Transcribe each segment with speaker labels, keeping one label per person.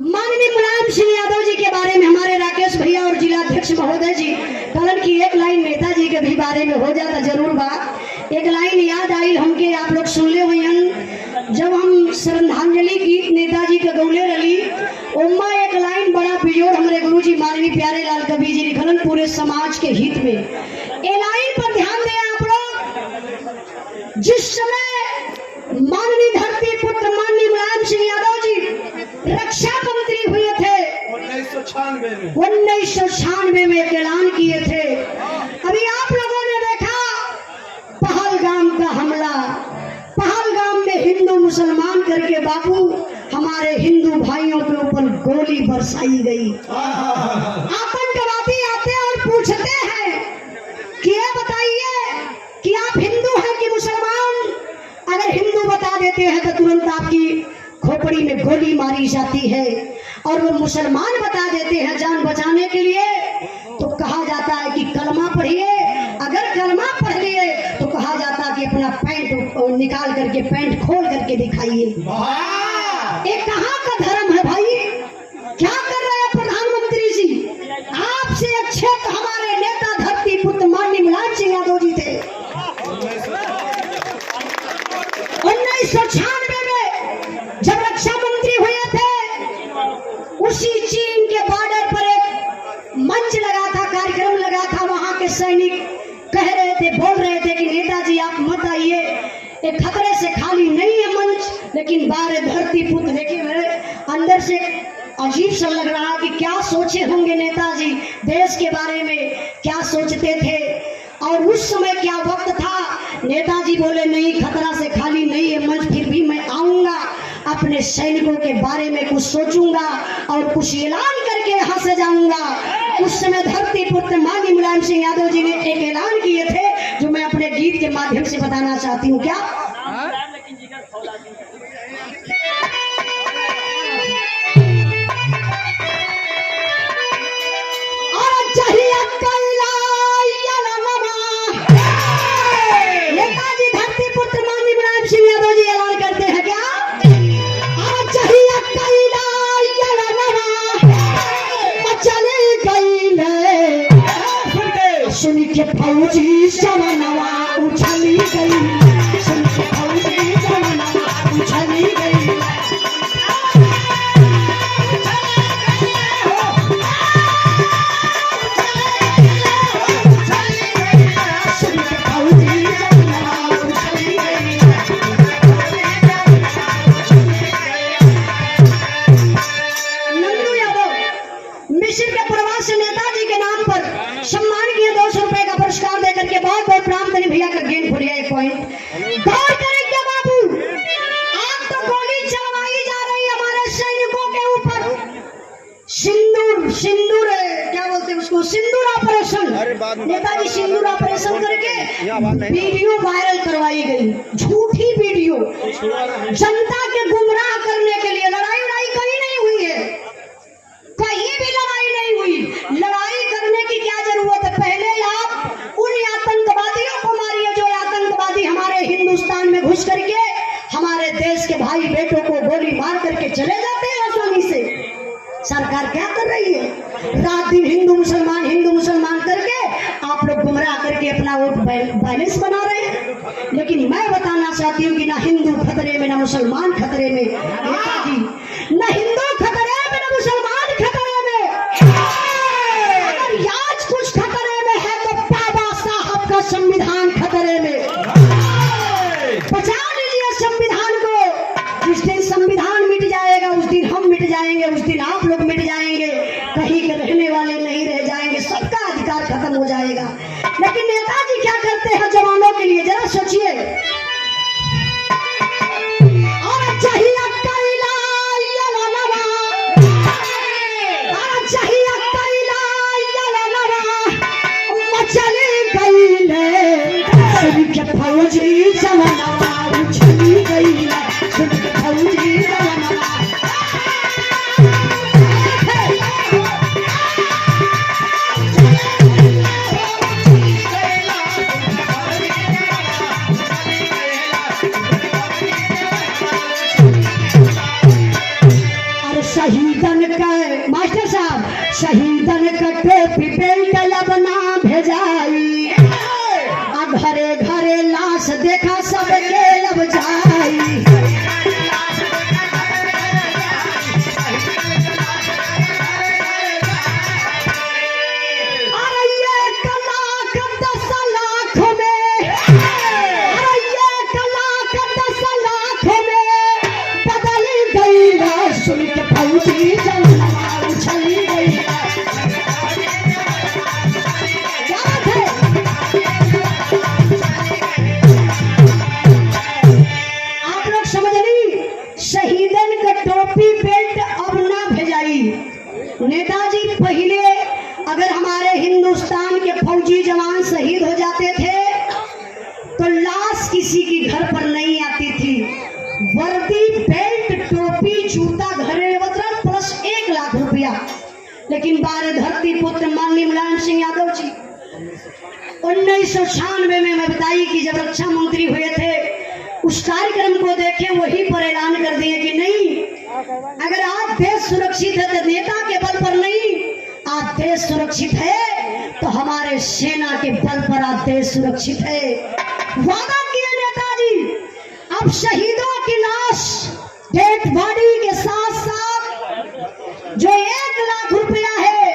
Speaker 1: माननीय मुलायम सिंह यादव जी के बारे में हमारे राकेश भैया और जिला अध्यक्ष महोदय जी कलन की एक लाइन नेताजी के भी बारे में हो जाता जरूर बात। एक लाइन याद आई हमके, आप लोग सुन ले हुई जब हम श्रद्धांजलि गीत नेताजी के गौले रही उम्मा एक लाइन बड़ा बिजोड़ हमारे गुरु जी माननीय प्यारे लाल कबीर जी लिखलन पूरे समाज के हित में। ए लाइन पर ध्यान दें आप लोग। जिस समय माननीय धरती पुत्र माननीय मुलायम सिंह यादव जी रक्षा मंत्री हुए थे 1996 में ऐलान किए थे। अभी आप लोगों ने देखा पहलगाम का हमला, पहलगाम में हिंदू मुसलमान करके बाबू हमारे हिंदू भाइयों के ऊपर गोली बरसाई गई। आतंकवादी आते और पूछते हैं कि ये बताइए कि आप हिंदू हैं कि मुसलमान। अगर हिंदू बता देते हैं तो तुरंत आपकी खोपड़ी में गोली मारी जाती है, और वो मुसलमान बता देते हैं जान बचाने के लिए तो कहा जाता है कि कलमा पढ़िए। अगर कलमा पढ़ लिए तो कहा जाता है कि अपना पैंट निकाल करके पैंट खोल करके दिखाइए। ये कहाँ का धर्म है भाई? क्या कर रहे हैं प्रधानमंत्री जी? आपसे अच्छे तो हमारे नेता धरती पुत्र माननीय मुलायम सिंह यादव जी थे। 1996 में जब रक्षा मंत्री हुए थे उसी चीन के बॉर्डर पर एक मंच लगा था, कार्यक्रम लगा था। वहां के सैनिक कह रहे थे, बोल रहे थे कि नेताजी आप मत आइए, एक खतरे से खाली नहीं है मंच। लेकिन बारे धरती पुत्र देखिए मेरे अंदर से अजीब सा लग रहा कि क्या सोचे होंगे नेताजी, देश के बारे में क्या सोचते थे। और उस समय क्या वक्त था, नेताजी बोले नहीं खतरा से खाली नहीं है मंच, फिर भी मैं आऊंगा, अपने सैनिकों के बारे में कुछ सोचूंगा और कुछ ऐलान करके यहाँ से जाऊंगा। उस समय धरती पुत्र माननीय मुलायम सिंह यादव जी ने एक ऐलान किए थे जो मैं अपने गीत के माध्यम से बताना चाहती हूँ। क्या नेताजी धरती पुत्र माननीय मुलायम सिंह यादव जी ऐलान करते हैं क्या सुन के फौजी जवानवा उछली गई, सुन के फौजी जवानवा उछली गई। सुन के फौजी जवानवा उछली गई। नंदू यादव मिस्र के प्रवासी नेताजी के नाम पर सम्मान किए 200 रुपए का पुरस्कार देकर के बहुत बहुत प्राप्त भैया का गेंद भूलिया। एक पॉइंट गौर करें क्या बाबू, आप तो गोली चलवाई जा रही हमारे सैनिकों के ऊपर। सिंदूर क्या बोलते हैं उसको, सिंदूर ऑपरेशन। नेताजी सिंदूर ऑपरेशन करके वीडियो वायरल करवाई गई, झूठी वीडियो जनता के गुमराह करने के लिए। लड़ाई कहीं नहीं हुई है, कहीं भी लड़ाई नहीं हुई। लड़ाई करने की क्या जरूरत है? पहले आप उन आतंकवादियों को मारिए जो आतंकवादी हमारे हिंदुस्तान में घुस करके हमारे देश के भाई बेटों को गोली मार करके चले जाते हैं आसानी से। सरकार क्या कर रही है? रात दिन हिंदू मुसलमान करके आप लोग गुमराह करके अपना वोट बैलेंस बना रहे हैं। लेकिन मैं बताना चाहती हूँ कि ना हिंदू खतरे में, ना मुसलमान खतरे में। नेताजी न हिंदू खतरे में, न मुसलमान खतरे में। अगर आज कुछ खतरे में है तो बाबा साहब का संविधान खतरे में। बचा लीजिए संविधान को। जिस दिन संविधान मिट जाएगा उस दिन हम मिट जाएंगे, उस दिन आप लोग मिट जाएंगे, कहीं के रहने वाले नहीं रह जाएंगे, सबका अधिकार खत्म हो जाएगा। लेकिन नेताजी क्या करते हैं जवानों के लिए, जरा सोचिए। और चाहिए फौजी जवानवा उछली गई, सुन के फौजी जवानवा। अरे शहीद शहीदन का मास्टर साहब शहीदन का टोपी बेल्ट लबना भेजाई आ घरे घरे लाश देखा सबके लब जाई नेताजी पहले अगर हमारे हिंदुस्तान के फौजी जवान शहीद हो जाते थे तो लाश किसी की घर पर नहीं आती थी। वर्दी बेल्ट टोपी जूता घरे वस्त्र प्लस 1 लाख रुपया। लेकिन बारे धरती पुत्र माननीय मुलायम सिंह यादव जी 1996 में मैं बताई कि जब रक्षा मंत्री हुए थे उस कार्यक्रम को देखे वहीं पर ऐलान कर दिए कि नहीं अगर आज देश सुरक्षित है तो नेता के बल पर नहीं, आज देश सुरक्षित है तो हमारे सेना के बल पर आज देश सुरक्षित है। वादा किए नेताजी अब शहीदों की लाश डेड बॉडी के साथ साथ जो 1 लाख रुपया है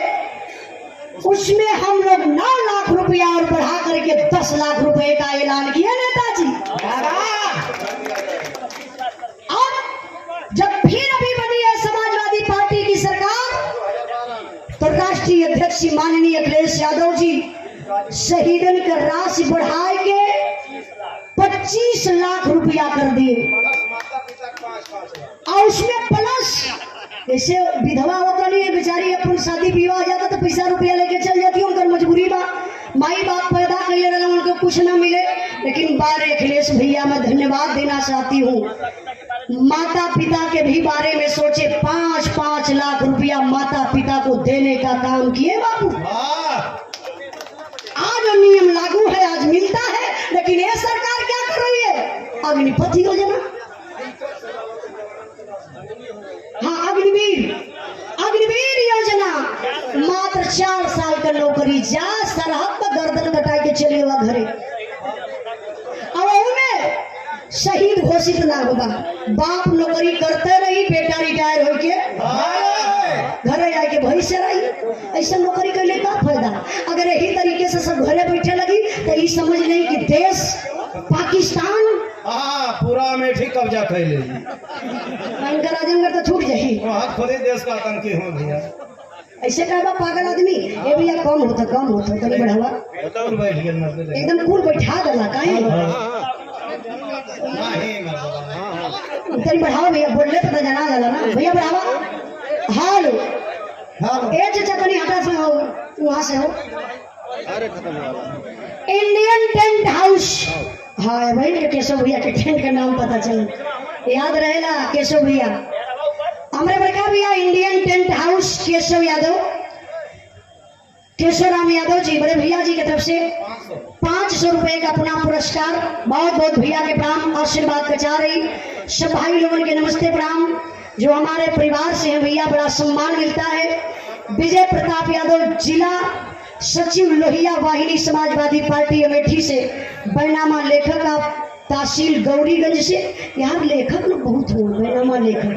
Speaker 1: उसमें हम लोग 9 लाख रुपया और बढ़ा करके 10 लाख रुपए का ऐलान किया नेताजी। जब फिर अभी बनी है समाजवादी पार्टी की सरकार तो राष्ट्रीय अध्यक्ष माननीय अखिलेश यादव जी शहीदन का राशि बढ़ा के 25 लाख रुपया कर दिए और उसमें प्लस जैसे विधवा होता नहीं है बेचारी अपन शादी विवाह जाता तो पैसा रुपया लेके चल जाती है, उनका मजबूरी बा माई बाप पैदा कर ले रहा उनको कुछ ना मिले। लेकिन बारे अखिलेश भैया मैं धन्यवाद देना चाहती हूँ, माता पिता के भी बारे में सोचे 5-5 लाख रुपया माता पिता को देने का काम किए बाबू। आज नियम लागू है आज मिलता है, लेकिन ये सरकार क्या कर रही है अग्निपथ योजना, हाँ अग्निवीर योजना मात्र 4 साल का नौकरी जा सरहद पर गर्दन कटा के चले हुआ घरे अब उनमें शहीद घोषित ना होगा, बाप नौकरी करते रही बेटा रिटायर हो के घरे आके भैंसे रही। ऐसा नौकरी करने का फायदा अगर यही तरीके से सब घरे बैठे लगी तो ये समझ नहीं कि देश पाकिस्तान
Speaker 2: पूरा में ठीक कब्जा कर ले
Speaker 1: आजमगढ़ तो छूट जाही
Speaker 2: खुद ही देश का आतंकी हो भैया।
Speaker 1: ऐसे कहवा पागल आदमी ये भैया कम होता तनी बढ़ावा एकदम कूल बैठा देला काहे तनी बढ़ावा भैया बोलले पता जाना जाला ना भैया बढ़ावा। हाल ए चाचा तनी हटा से हो वहां से हो
Speaker 2: अरे खत्म हो
Speaker 1: इंडियन टेंट हाउस। हाँ भाई केशव भैया के टेंट का नाम पता चल याद रहेला केशव भैया हमारे बड़का भैया Indian tent house Keshav Ram Yadav ji बड़े भैया जी की तरफ से 500 रुपए का पुनः पुरस्कार बहुत बहुत भैया के प्रणाम आशीर्वाद कचा रही सब भाई लोगों के नमस्ते प्रणाम। जो हमारे परिवार से है भैया बड़ा सम्मान मिलता है। विजय प्रताप यादव जिला सचिव लोहिया वाहिनी समाजवादी पार्टी अमेठी से बैनामा लेखक आप तहसील गौरीगंज से यार लेखक लोग बहुत हो बैनामा लेखक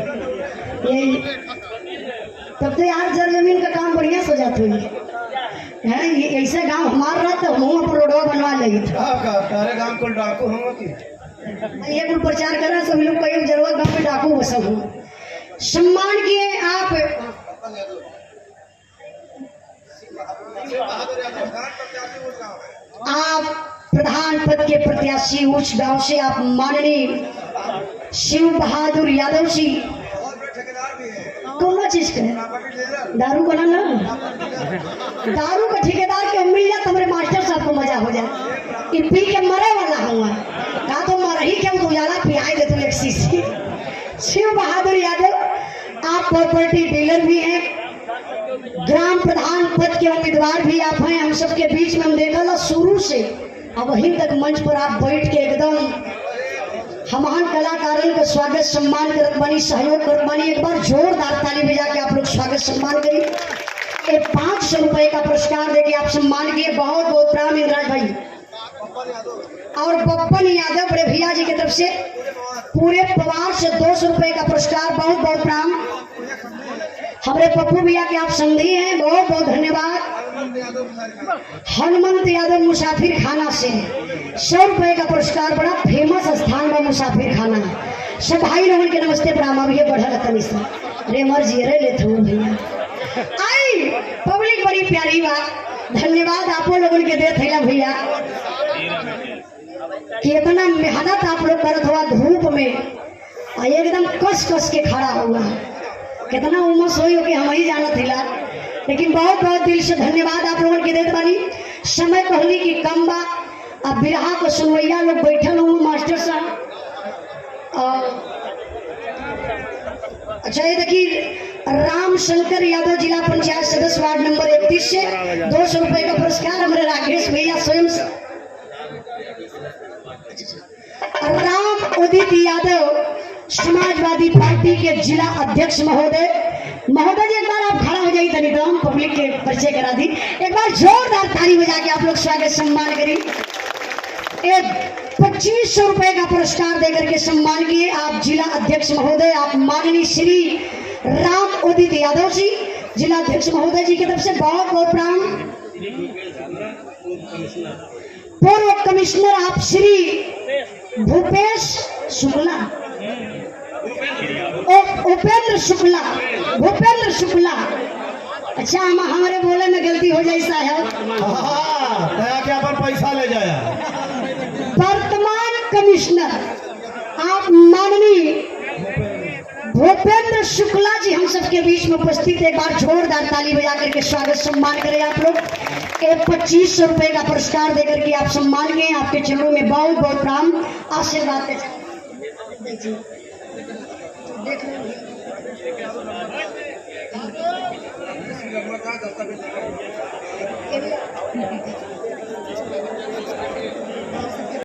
Speaker 1: यही तब तो यार जमीन का काम बढ़िया से जाते है ये ऐसा गांव हमारा रहा तो हम पर रोडवा बनवा लगी
Speaker 2: तारे गांव को डाकू हम की
Speaker 1: ये कुल प्रचार करा सब लोग कहीं जरूरत गांव में डाकू बसा हूँ सम्मान किए आप प्रधान पद के प्रत्याशी उच्च गांव से आप माननीय शिव बहादुर यादव जी कौन चीज के दारू का ना दारू का ठेकेदार के मिल जाए हमारे मास्टर साहब को मजा हो जाए कि पी के मरे वाला हुआ कहा तो मर ही क्यों तो ज्यादा पियाई दे तो एक शीशी। शिव बहादुर यादव आप प्रॉपर्टी डीलर भी हैं, ग्राम प्रधान पद के उम्मीदवार भी आप हैं। हम सबके बीच में हम देखा शुरू से अब वहीं तक मंच पर आप बैठ के एकदम हमारे कलाकारन का स्वागत सम्मान करत बानी, सहयोग करत बानी। एक बार जोरदार ताली बजा के आप लोग स्वागत सम्मान करिए। एक 500 रुपए का पुरस्कार देके आप सम्मान किए। बहुत बहुत प्रणाम इंद्राज भाई और बप्पन यादव बड़े भैया जी की तरफ से पूरे परिवार से 200 रुपए का पुरस्कार। बहुत बहुत प्रणाम। हमारे पप्पू भैया के आप संगी हैं, बहुत बहुत धन्यवाद। हनुमंत यादव मुसाफिर खाना से 100 रुपए का पुरस्कार। बड़ा फेमस स्थान बा मुसाफिर खाना। सब भाई लोगों के नमस्ते प्रणाम। अब ये बढ़ा तनी सा रे मर्जी रे ले थू भैया आई पब्लिक बड़ी प्यारी बात। धन्यवाद आप लोगों के दे थैला भैया कि इतना मेहनत आप लोग करत हुआ धूप में एकदम कस कस के खड़ा हुआ। कितना उमस हो कि हम ही जाना थिला, लेकिन बहुत बहुत दिल से धन्यवाद आप लोगों के देत बानी। समय कहली कि कम बा। अब बिरहा को सुनवैया लोग बैठल हूँ मास्टर साहब। अच्छा ये देखिए राम शंकर यादव जिला पंचायत सदस्य वार्ड नंबर 31 से 200 रुपए का पुरस्कार हमारे राकेश भैया स्वयं से। राम उदित यादव समाजवादी पार्टी के जिला अध्यक्ष महोदय जी एक बार आप खड़ा हो जाइए तनी तो हम पब्लिक के परिचय करा दी। एक बार जोरदार ताली बजा के आप लोग स्वागत सम्मान करिए। एक 2500 रुपए का पुरस्कार देकर के सम्मान किए आप जिला अध्यक्ष महोदय, आप माननीय श्री राम उदित यादव जी जिला अध्यक्ष महोदय जी की तरफ से बहुत बहुत प्रणाम। पूर्व कमिश्नर आप श्री भूपेश शुक्ला, भूपेंद्र शुक्ला। अच्छा हमारे बोले में गलती हो जाए साहब।
Speaker 2: क्या अपन पैसा ले जाया।
Speaker 1: वर्तमान कमिश्नर आप माननीय भूपेंद्र शुक्ला जी हम सबके बीच में उपस्थित। एक बार जोरदार ताली बजा करके स्वागत सम्मान करें आप लोग। एक 2500 रुपए का पुरस्कार देकर के आप सम्मान किए। आपके चरणों में बहुत बहुत प्रणाम आशीर्वाद देख